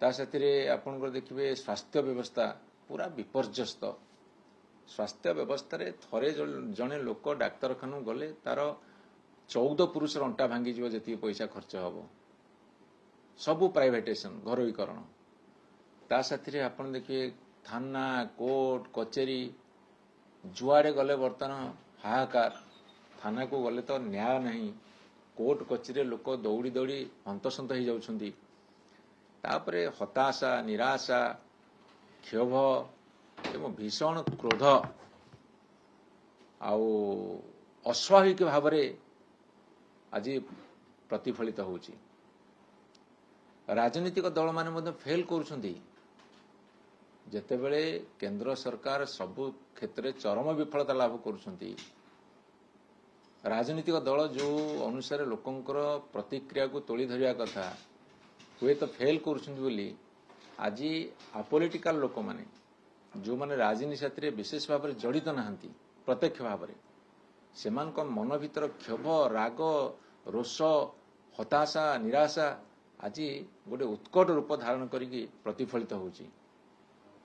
ता साथी आपंकर देखिए स्वास्थ्य व्यवस्था पूरा विपर्यस्त। स्वास्थ्य व्यवस्था रे थरे जड़े लोक डाक्तरखाना गले तार 14 पुरुष अंटा भांगी जी पैसा खर्च हम सबू प्राइवेटेशन घरोईकरण। ता साथी आपन देखिए थाना कोर्ट कचेरी जुआड़े गले बर्तमान हाहाकार। थाना को गले तो न्याय नहीं, कोर्ट कचेरी लोक दौड़ी दौड़ी हंतसंत हो जाउछंती। तापरे हताशा निराशा क्षोभ एवं भीषण क्रोध आउ अस्वाभाविक भाव आज प्रतिफलित होउची। राजनीतिक दल माने फेल करुछंती। जेतेबेले केंद्र सरकार सबु क्षेत्र में चरम विफलता लाभ करुछंती, राजनीतिक दल जो अनुसार लोकंकर प्रतिक्रिया को तोली धरिया कथा हुए तो फेल करुछंती बोली आज अपॉलिटिकल लोक माने जो माने राजनीति साथी विशेष भाव में जड़ित नहांती प्रत्यक्ष भाव में से मन भीतर क्षोभ राग रोष हताशा निराशा आज गोटे उत्कट रूप धारण करिकी प्रतिफलित होउची।